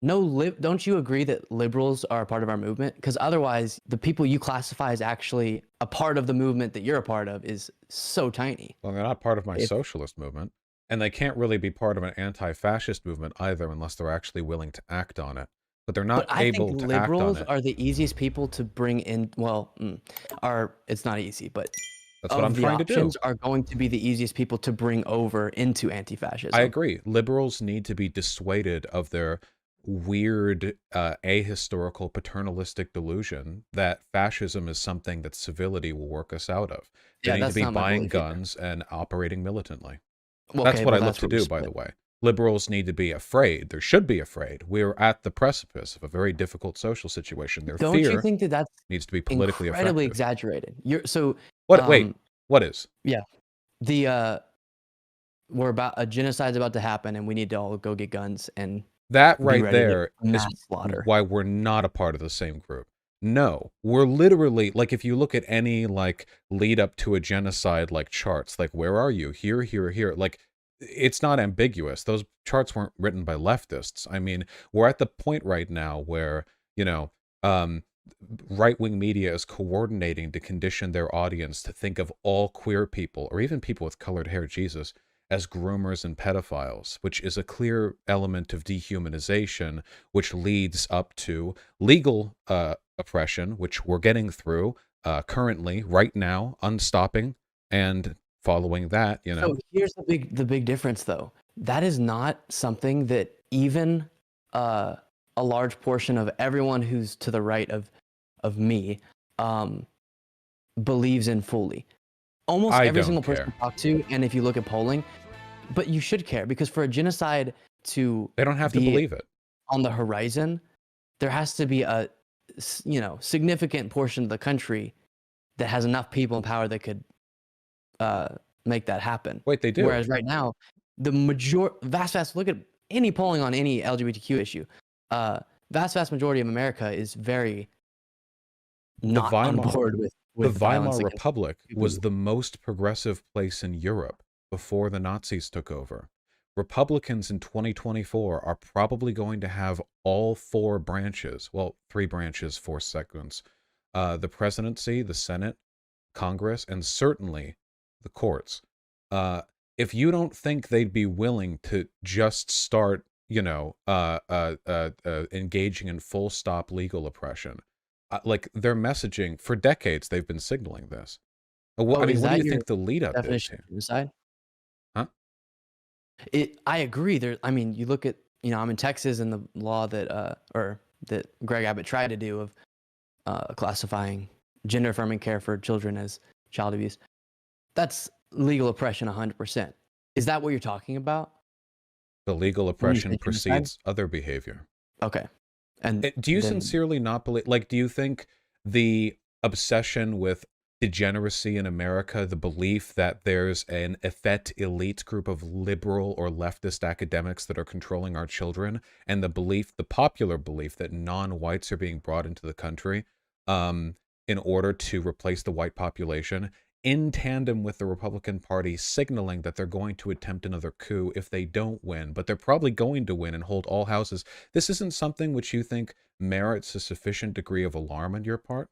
no, don't you agree that liberals are a part of our movement? Because otherwise, the people you classify as actually a part of the movement that you're a part of is so tiny. Well, they're not part of my If socialist movement, and they can't really be part of an anti-fascist movement either unless they're actually willing to act on it. But they're But not I think able to act on liberals it. are the easiest people to bring in. Well, it's not easy, but That's what I'm of the trying to do. options are going to be the easiest people to bring over into I anti-fascism. agree. Liberals need to be dissuaded of their weird, ahistorical, paternalistic delusion that fascism is something that civility will work us out of. They Yeah, need to that's be not my buying belief either. guns and operating militantly. That's Okay, what I well, look that's to where we do, by split. the way. Liberals need to be afraid. They should be afraid. We're at the precipice of a very difficult social situation. Their Don't you fear think that that's needs to be politically incredibly effective. exaggerated? You're so, What? Wait. um, What is? yeah, the we're about a genocide's about to happen, and we need to all go get guns and That be right ready to there is mass slaughter. why we're not a part of the same group. No, we're literally like, if you look at any like lead up to a genocide like charts, like where are you? Here, here, here. Like it's not ambiguous. Those charts weren't written by leftists. I mean, we're at the point right now where, you know, um, right-wing media is coordinating to condition their audience to think of all queer people or even people with colored hair, Jesus, as groomers and pedophiles, which is a clear element of dehumanization, which leads up to legal oppression, which we're getting through currently, right now, unstopping, and following that, you know. So here's the big difference, though. That is not something that even uh, a large portion of everyone who's to the right of me um, believes in fully. Almost I every don't single person care. I talk to, and if you look at polling, but you should care because for a genocide to They don't have to be believe it. on the horizon, there has to be a significant portion of the country that has enough people in power that could uh, make that happen. Wait, they do. Whereas right now, vast look at any polling on any LGBTQ issue. Uh, vast majority of America is very The not on Weimar board with The violence Weimar against Republic was people. the most progressive place in Europe before the Nazis took over. Republicans in 2024 are probably going to have all four branches, well, three branches, 4 segments, the presidency, the Senate, Congress, and certainly the courts. Uh, if you don't think they'd be willing to just start, engaging in full stop legal oppression, like their messaging for decades, they've been signaling this. I Oh, mean, is what do that you your think the lead up is definition here? of genocide? Huh? I agree. I mean, you look at, I'm in Texas and the law that Greg Abbott tried to do of classifying gender affirming care for children as child abuse. That's legal oppression 100%. Is that what you're talking about The legal when you oppression say genocide? precedes other behavior. Okay. And Do you then, sincerely not believe, like, do you think the obsession with degeneracy in America, the belief that there's an effete elite group of liberal or leftist academics that are controlling our children, and the popular belief that non-whites are being brought into the country um, in order to replace the white population, in tandem with the Republican Party signaling that they're going to attempt another coup if they don't win, but they're probably going to win and hold all houses. This isn't something which you think merits a sufficient degree of alarm on your part?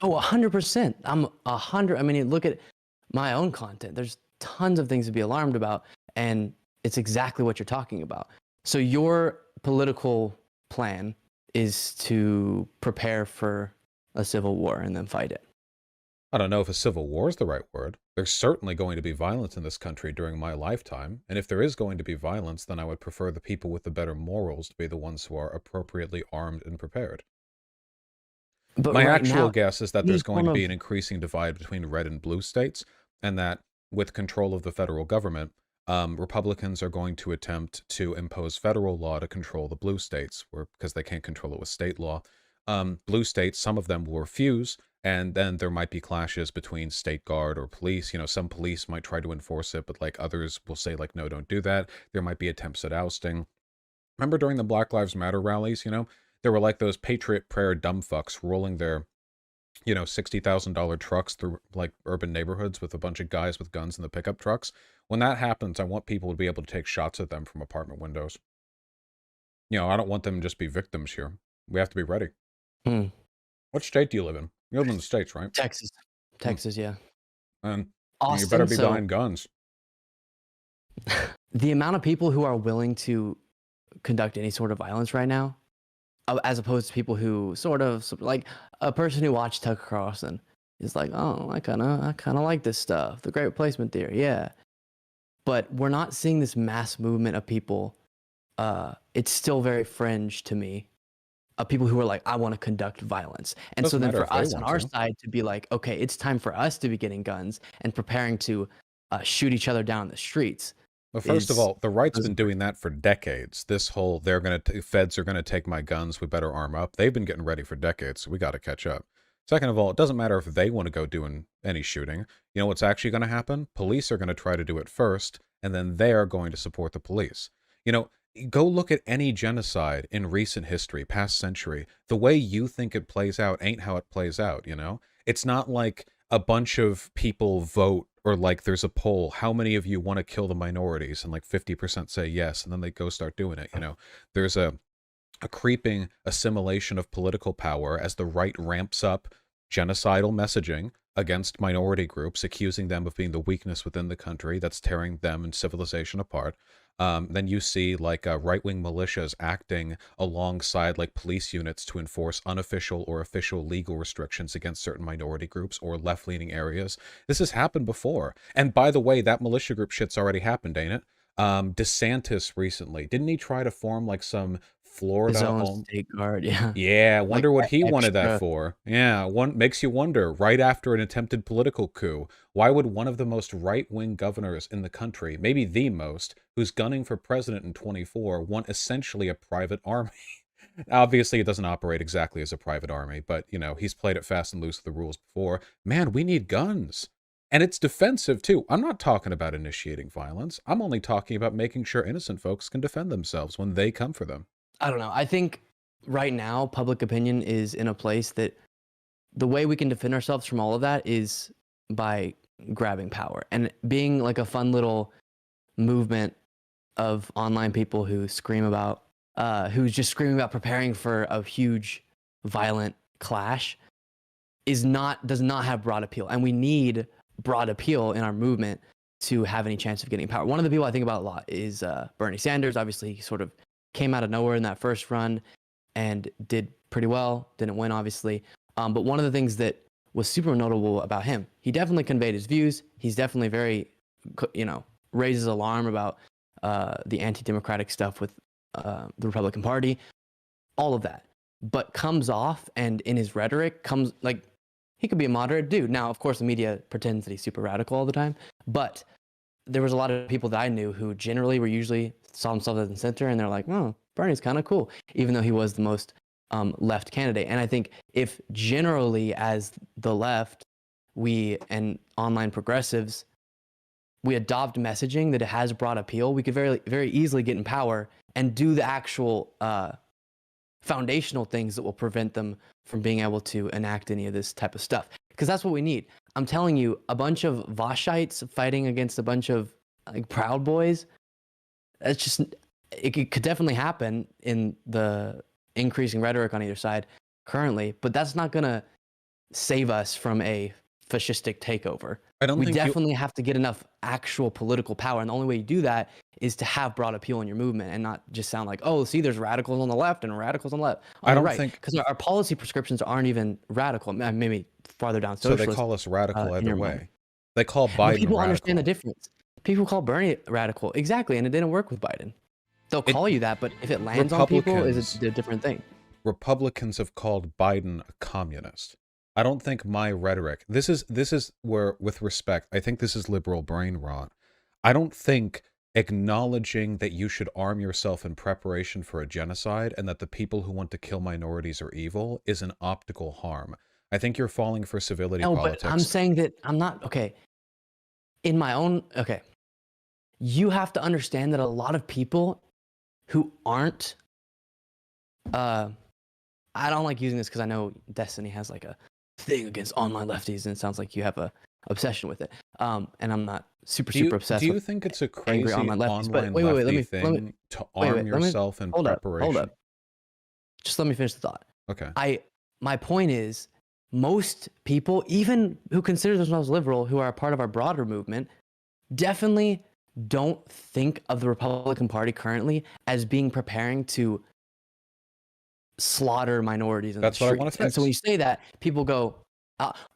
100%. I'm 100. I mean, look at my own content. There's tons of things to be alarmed about. And it's exactly what you're talking about. So your political plan is to prepare for a civil war and then fight it. I don't know if a civil war is the right word. There's certainly going to be violence in this country during my lifetime, and if there is going to be violence, then I would prefer the people with the better morals to be the ones who are appropriately armed and prepared. But My right actual now, guess is that any there's going form to be of an increasing divide between red and blue states, and that with control of the federal government, Republicans are going to attempt to impose federal law to control the blue states, because they can't control it with state law. Blue states, some of them will refuse, and then there might be clashes between state guard or police. You know, some police might try to enforce it, but like others will say like, no, don't do that. There might be attempts at ousting. Remember during the Black Lives Matter rallies, there were like those Patriot Prayer dumb fucks rolling their, $60,000 trucks through like urban neighborhoods with a bunch of guys with guns in the pickup trucks. When that happens, I want people to be able to take shots at them from apartment windows. You know, I don't want them to just be victims here. We have to be ready. Hmm. What state do you live in? You live in the States, right? Texas. Hmm. Texas, yeah. And you better Austin, be so buying guns. the amount of people who are willing to conduct any sort of violence right now, as opposed to people who sort of like a person who watched Tucker Carlson is like, oh, I kind of like this stuff, the great replacement theory, yeah. But we're not seeing this mass movement of people. It's still very fringe to me, of people who are like, I want to conduct violence. And so Doesn't then matter for if they us on want our to. side to be like, okay, it's time for us to be getting guns and preparing to shoot each other down in the streets Well, first of is all, the right's those been doing that for decades. This whole feds are gonna take my guns, we better arm up. They've been getting ready for decades, so we got to catch up. Second of all, it doesn't matter if they want to go doing any shooting. You know what's actually going to happen? Police are going to try to do it first, and then they are going to support the police. You know, go look at any genocide in recent history, past century. The way you think it plays out ain't how it plays out, you know? It's not like a bunch of people vote, or like there's a poll, how many of you want to kill the minorities, and like 50% say yes, and then they go start doing it, you know? There's a creeping assimilation of political power as the right ramps up genocidal messaging against minority groups, accusing them of being the weakness within the country that's tearing them and civilization apart. Then you see like right-wing militias acting alongside like police units to enforce unofficial or official legal restrictions against certain minority groups or left-leaning areas. This has happened before. And by the way, that militia group shit's already happened, ain't it? DeSantis recently, didn't he try to form like some his Florida own home? state guard, yeah. Yeah, Like wonder what he wanted that extra. for. Yeah, one makes you wonder, right after an attempted political coup, why would one of the most right-wing governors in the country, maybe the most, who's gunning for president in 24, want essentially a private army? Obviously, it doesn't operate exactly as a private army, but, you know, he's played it fast and loose with the rules before. Man, we need guns. And it's defensive, too. I'm not talking about initiating violence. I'm only talking about making sure innocent folks can defend themselves when they come for them. I don't know. I think right now public opinion is in a place that the way we can defend ourselves from all of that is by grabbing power and being like a fun little movement of online people who scream about who's just screaming about preparing for a huge violent clash does not have broad appeal, and we need broad appeal in our movement to have any chance of getting power. One of the people I think about a lot is Bernie Sanders. Obviously, he sort of came out of nowhere in that first run and did pretty well. Didn't win, obviously. But one of the things that was super notable about him, he definitely conveyed his views. He's definitely very, raises alarm about the anti-democratic stuff with the Republican Party, all of that. But comes off and in his rhetoric comes like he could be a moderate dude. Now, of course, the media pretends that he's super radical all the time, but there was a lot of people that I knew who generally were usually saw themselves as the center, and they're like, "Oh, Bernie's kind of cool," even though he was the most left candidate. And I think if generally, as the left, we and online progressives, we adopt messaging that it has broad appeal, we could very, very easily get in power and do the actual foundational things that will prevent them from being able to enact any of this type of stuff. Because that's what we need. I'm telling you, a bunch of Vaushites fighting against a bunch of like Proud Boys, that's just, it could definitely happen in the increasing rhetoric on either side currently, but that's not going to save us from a fascistic takeover. I don't We think you definitely have to get enough actual political power, and the only way you do that is to have broad appeal in your movement and not just sound like, oh, see, there's radicals on the left and radicals on the left, on I the don't right, think because our policy prescriptions aren't even radical. Maybe farther down so. They socialist call us radical in either your mind, way. They call but Biden people understand the radical. difference. People call Bernie radical, exactly, and it didn't work with Biden. They'll It call you that, but if it lands on people, is Republicans a different thing. Republicans have called Biden a communist. I don't think my rhetoric. This is where, with respect, I think this is liberal brain rot. I don't think acknowledging that you should arm yourself in preparation for a genocide and that the people who want to kill minorities are evil is an optical harm. I think you're falling for civility No, but I'm politics. saying that I'm not okay. In my own okay, you have to understand that a lot of people who aren't I don't like using this because I know Destiny has like a thing against online lefties, and it sounds like you have a obsession with it. And I'm not super obsessed Do you with think it's a angry crazy online lefties. But online wait, let lefty me thing to arm let me yourself in hold preparation? up. Just let me finish the thought. Okay. My point is, most people, even who consider themselves liberal, who are a part of our broader movement, definitely don't think of the Republican Party currently as being preparing to slaughter minorities in That's the what I streets. want to And fix. so when you say that, people go,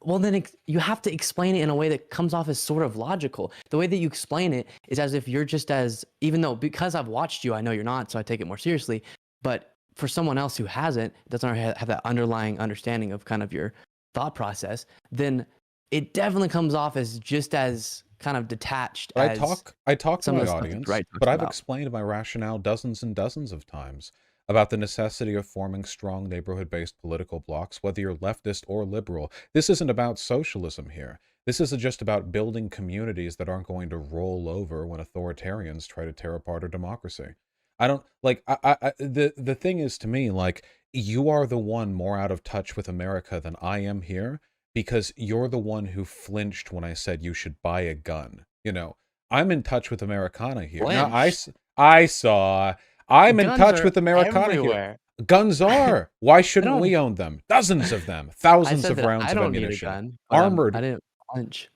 well, then you have to explain it in a way that comes off as sort of logical. The way that you explain it is as if you're just as, even though because I've watched you, I know you're not, so I take it more seriously. But for someone else who hasn't, doesn't have that underlying understanding of kind of your thought process, then it definitely comes off as just as kind of detached But as I talk to some of my the stuff that the audience, right but talks I've about. explained my rationale dozens and dozens of times about the necessity of forming strong neighborhood-based political blocs, whether you're leftist or liberal. This isn't about socialism here. This isn't just about building communities that aren't going to roll over when authoritarians try to tear apart our democracy. I don't like the thing is, to me, like, you are the one more out of touch with America than I am here, because you're the one who flinched when I said you should buy a gun. You know, I'm in touch with Americana here. Now, Flinched? I saw, I'm in Guns touch are with Americana here. everywhere. Guns are. Why I shouldn't don't. we own them? Dozens of them. I Thousands said of that I rounds of don't need a ammunition. gun, but I Armored, didn't punch.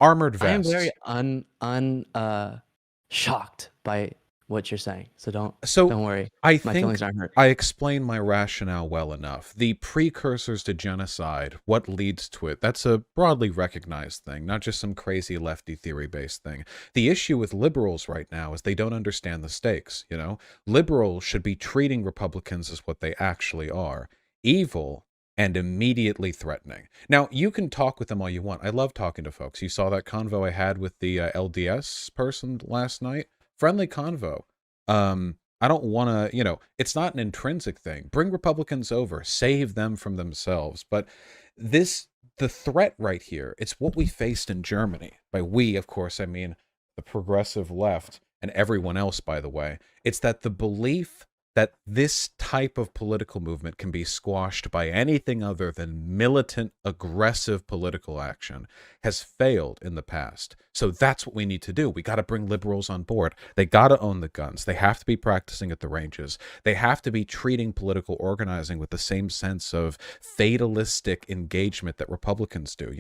armored I am very vests. shocked by what you're saying. So don't So worry. I My think feelings aren't hurt. I explained my rationale well enough. The precursors to genocide, what leads to it, that's a broadly recognized thing, not just some crazy lefty theory-based thing. The issue with liberals right now is they don't understand the stakes, you know? Liberals should be treating Republicans as what they actually are: evil and immediately threatening. Now, you can talk with them all you want. I love talking to folks. You saw that convo I had with the LDS person last night? Friendly convo. I don't want to, it's not an intrinsic thing. Bring Republicans over, save them from themselves. But the threat right here, it's what we faced in Germany. By we, of course, I mean the progressive left and everyone else, by the way. It's that the belief that this type of political movement can be squashed by anything other than militant, aggressive political action has failed in the past. So that's what we need to do. We got to bring liberals on board. They got to own the guns. They have to be practicing at the ranges. They have to be treating political organizing with the same sense of fatalistic engagement that Republicans do.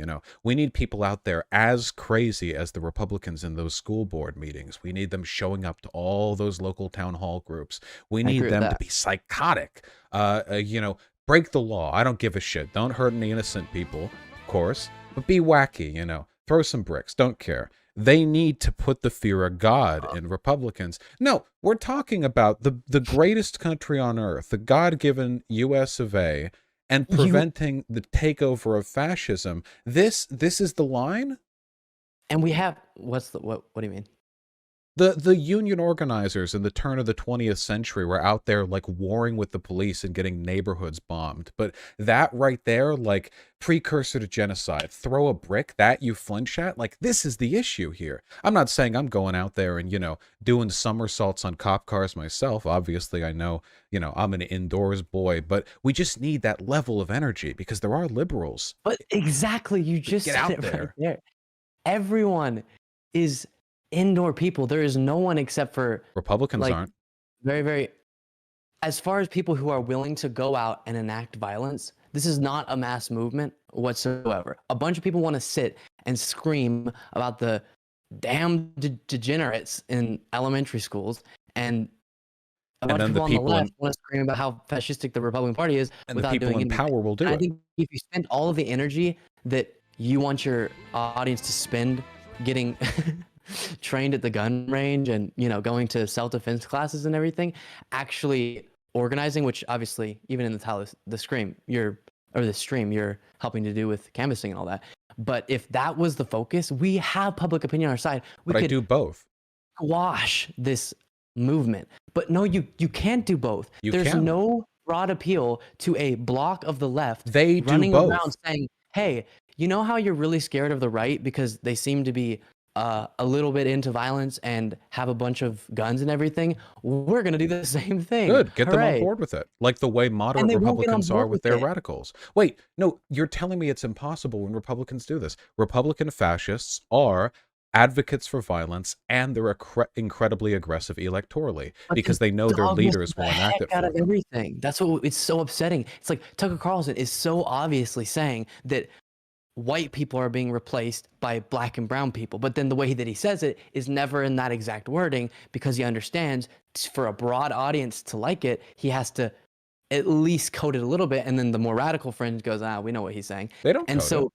We need people out there as crazy as the Republicans in those school board meetings. We need them showing up to all those local town hall groups. We need them to be psychotic. Break the law. I don't give a shit. Don't hurt any innocent people, of course, but be wacky, throw some bricks. Don't care. They need to put the fear of God in Republicans. No, we're talking about the greatest country on earth, the God-given US of A, and preventing the takeover of fascism. This is the line? And we have, what do you mean? The union organizers in the turn of the 20th century were out there like warring with the police and getting neighborhoods bombed. But that right there, like precursor to genocide, throw a brick, that you flinch at, like this is the issue here. I'm not saying I'm going out there and, doing somersaults on cop cars myself. Obviously, I know, I'm an indoors boy, but we just need that level of energy because there are liberals. But exactly, you just get said out it there. right there. Everyone is indoor people. There is no one except for Republicans aren't. Very, very, as far as people who are willing to go out and enact violence, this is not a mass movement whatsoever. A bunch of people want to sit and scream about the damn degenerates in elementary schools, and a bunch of people on the left want to scream about how fascistic the Republican Party is, and without the people doing in power will do it. I think if you spend all of the energy that you want your audience to spend getting trained at the gun range and going to self-defense classes and everything, actually organizing, which obviously even in the title, the stream you're helping to do with canvassing and all that. But if that was the focus, we have public opinion on our side. But I do both. Squash this movement. But no, you can't do both. There's no broad appeal to a block of the left running around saying, hey, you know how you're really scared of the right because they seem to be a little bit into violence and have a bunch of guns and everything, we're going to do the same thing. Good. Get them on Hooray. board with it. Like the way And moderate they won't get on Republicans are board with with their it. radicals. Wait, no, you're telling me it's impossible when Republicans do this. Republican fascists are advocates for violence, and they're incredibly aggressive electorally But because they know their leaders will enact it for out of them. everything. That's what it's so upsetting. It's like Tucker Carlson is so obviously saying that white people are being replaced by black and brown people, but then the way that he says it is never in that exact wording, because he understands for a broad audience to like it, he has to at least code it a little bit, and then the more radical fringe goes, we know what he's saying. They don't And code so it.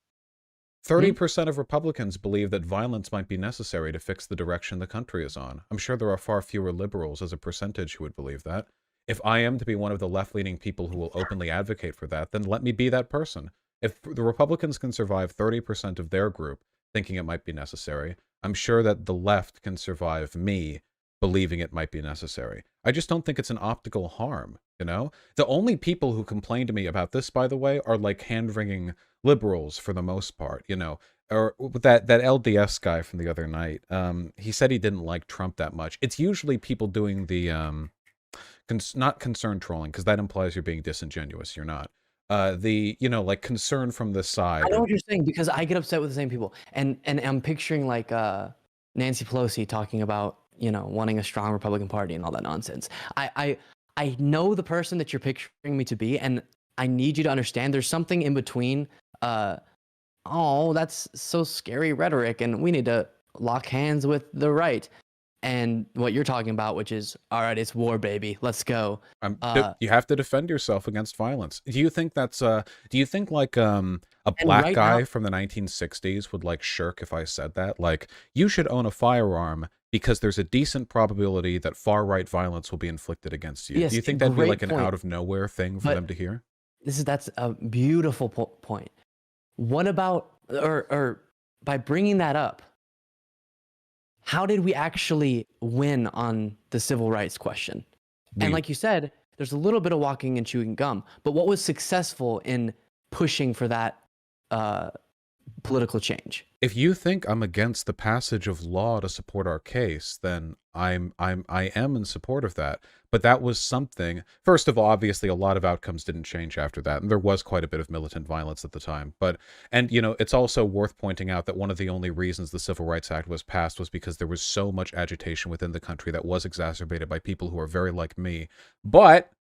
30% of Republicans believe that violence might be necessary to fix the direction the country is on. I'm sure there are far fewer liberals as a percentage who would believe that. If I am to be one of the left-leaning people who will openly advocate for that, then let me be that person. If the Republicans can survive 30% of their group thinking it might be necessary, I'm sure that the left can survive me believing it might be necessary. I just don't think it's an optical harm, you know? The only people who complain to me about this, by the way, are like hand-wringing liberals for the most part, you know? Or that LDS guy from the other night, he said he didn't like Trump that much. It's usually people doing the, not concern trolling, because that implies you're being disingenuous. You're not. You know, like concern from the side. I know what you're saying, because I get upset with the same people, and I'm picturing like Nancy Pelosi talking about, you know, wanting a strong Republican Party and all that nonsense. I know the person that you're picturing me to be, and I need you to understand there's something in between. Oh, that's so scary rhetoric, and we need to lock hands with the right, and what you're talking about, which is, all right, it's war, baby, let's go. You have to defend yourself against violence. Do you think that's do you think like a black right guy now, from the 1960s would like shirk if I said that? Like, you should own a firearm because there's a decent probability that far-right violence will be inflicted against you. yes, Do you think that'd be like an point. out of nowhere thing for But them to hear? that's a beautiful point. What about, or by bringing that up, how did we actually win on the civil rights question? And like you said, there's a little bit of walking and chewing gum, but what was successful in pushing for that political change? If you think I'm against the passage of law to support our case, then I am in support of that. But that was something. First of all, obviously, a lot of outcomes didn't change after that, and there was quite a bit of militant violence at the time. And you know, it's also worth pointing out that one of the only reasons the Civil Rights Act was passed was because there was so much agitation within the country that was exacerbated by people who are very like me. But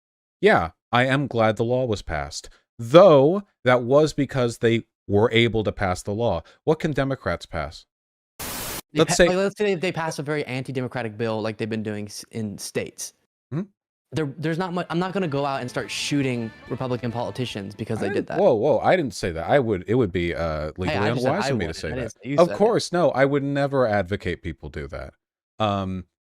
yeah, I am glad the law was passed, though that was because they were able to pass the law. What can Democrats pass? Let's say they pass a very anti-democratic bill like they've been doing in states. There's not much. I'm not going to go out and start shooting Republican politicians because they did that. Whoa! I didn't say that. It would be legally unwise for me to say that. Of course, no. I would never advocate people do that.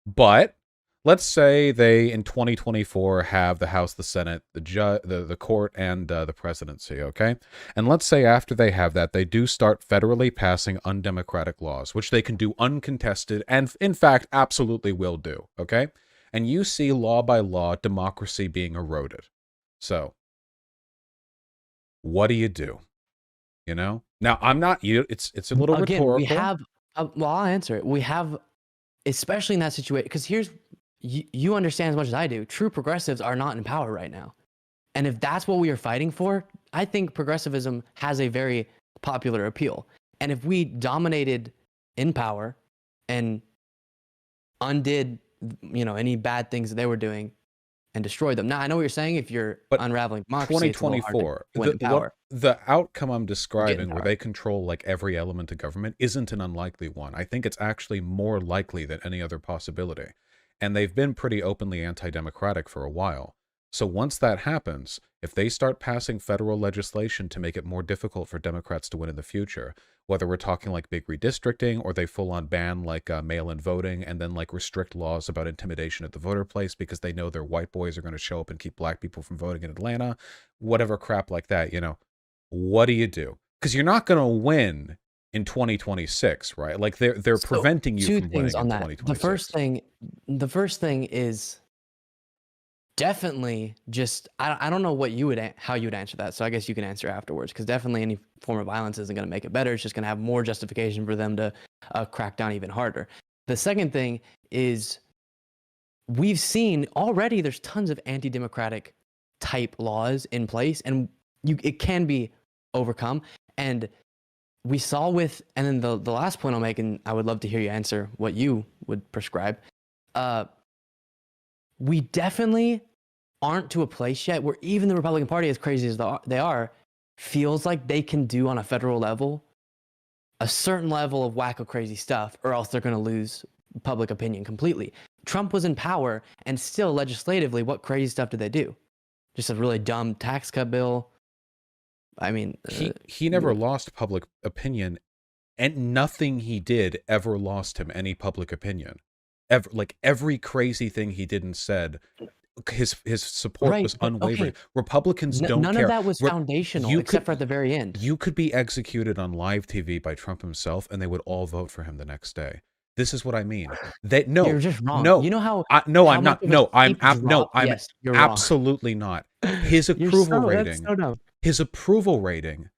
But let's say they in 2024 have the House, the Senate, the court, and the presidency. Okay, and let's say after they have that, they do start federally passing undemocratic laws, which they can do uncontested, and in fact, absolutely will do. Okay. And you see law by law democracy being eroded. So what do you do? You know? Now, I'm not you. It's a little rhetorical. We have, well, I'll answer it. We have, especially in that situation, because here's, you understand as much as I do, true progressives are not in power right now. And if that's what we are fighting for, I think progressivism has a very popular appeal. And if we dominated in power and undid, you know, any bad things that they were doing and destroyed them. Now, I know what you're saying. If you're unraveling democracy, 2024, the outcome I'm describing, where they control like every element of government, isn't an unlikely one. I think it's actually more likely than any other possibility. And they've been pretty openly anti-democratic for a while. So once that happens, if they start passing federal legislation to make it more difficult for Democrats to win in the future, whether we're talking like big redistricting or they full-on ban like mail-in voting and then like restrict laws about intimidation at the voter place because they know their white boys are going to show up and keep black people from voting in Atlanta, whatever crap like that, you know, what do you do? Because you're not going to win in 2026, right? Like they're preventing you from winning in 2026. The first thing is definitely just I don't know what you would how you would answer that. So I guess you can answer afterwards, because definitely any form of violence isn't going to make it better. It's just going to have more justification for them to crack down even harder. The second thing is, we've seen already there's tons of anti-democratic type laws in place, and it can be overcome. And we saw with, and then the last point I'll make, and I would love to hear you answer what you would prescribe. We definitely aren't to a place yet where even the Republican Party, as crazy as they are, feels like they can do on a federal level a certain level of wacko crazy stuff, or else they're going to lose public opinion completely. Trump was in power, and still legislatively, what crazy stuff did they do? Just a really dumb tax cut bill. I mean, he never lost public opinion, and nothing he did ever lost him any public opinion. Ever, like every crazy thing he did and said, his support was unwavering. Okay. Republicans don't care. None of that was foundational, except for at the very end. You could be executed on live TV by Trump himself, and they would all vote for him the next day. This is what I mean. You're just wrong. No, you know how? I'm not. No, I'm absolutely not. His approval rating. So dumb. His approval rating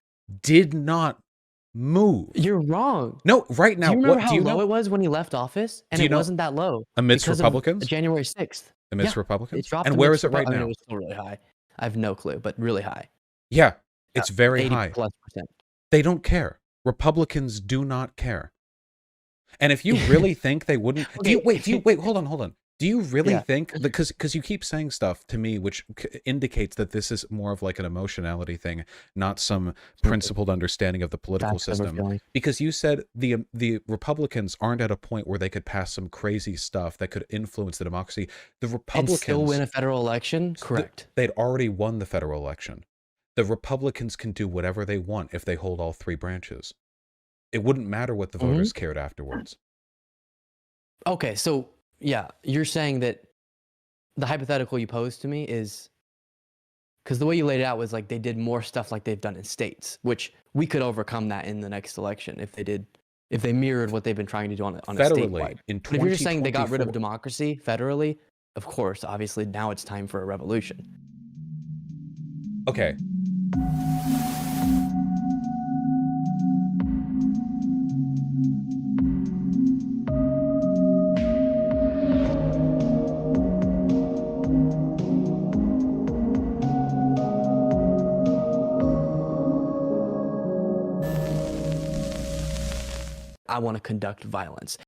did not move. You're wrong. No, right now. Do you remember how low it was when he left office? And it wasn't that low. Amidst Republicans? January 6th. Amidst Republicans? It dropped. And where is it right now? I mean, it was still really high. I have no clue, but really high. Yeah, it's very high. 80+%. They don't care. Republicans do not care. And if you really think they wouldn't... Wait, hold on. Do you really think, because you keep saying stuff to me which indicates that this is more of like an emotionality thing, not some principled understanding of the political system. Because you said the Republicans aren't at a point where they could pass some crazy stuff that could influence the democracy. The Republicans... And still win a federal election? Correct. They'd already won the federal election. The Republicans can do whatever they want if they hold all three branches. It wouldn't matter what the voters cared afterwards. Okay, so... yeah, you're saying that the hypothetical you posed to me is, because the way you laid it out was like they did more stuff like they've done in states, which we could overcome that in the next election if they mirrored what they've been trying to do on a statewide. But if you're just saying they got rid of democracy federally, of course, obviously now it's time for a revolution. Okay. I want to conduct violence.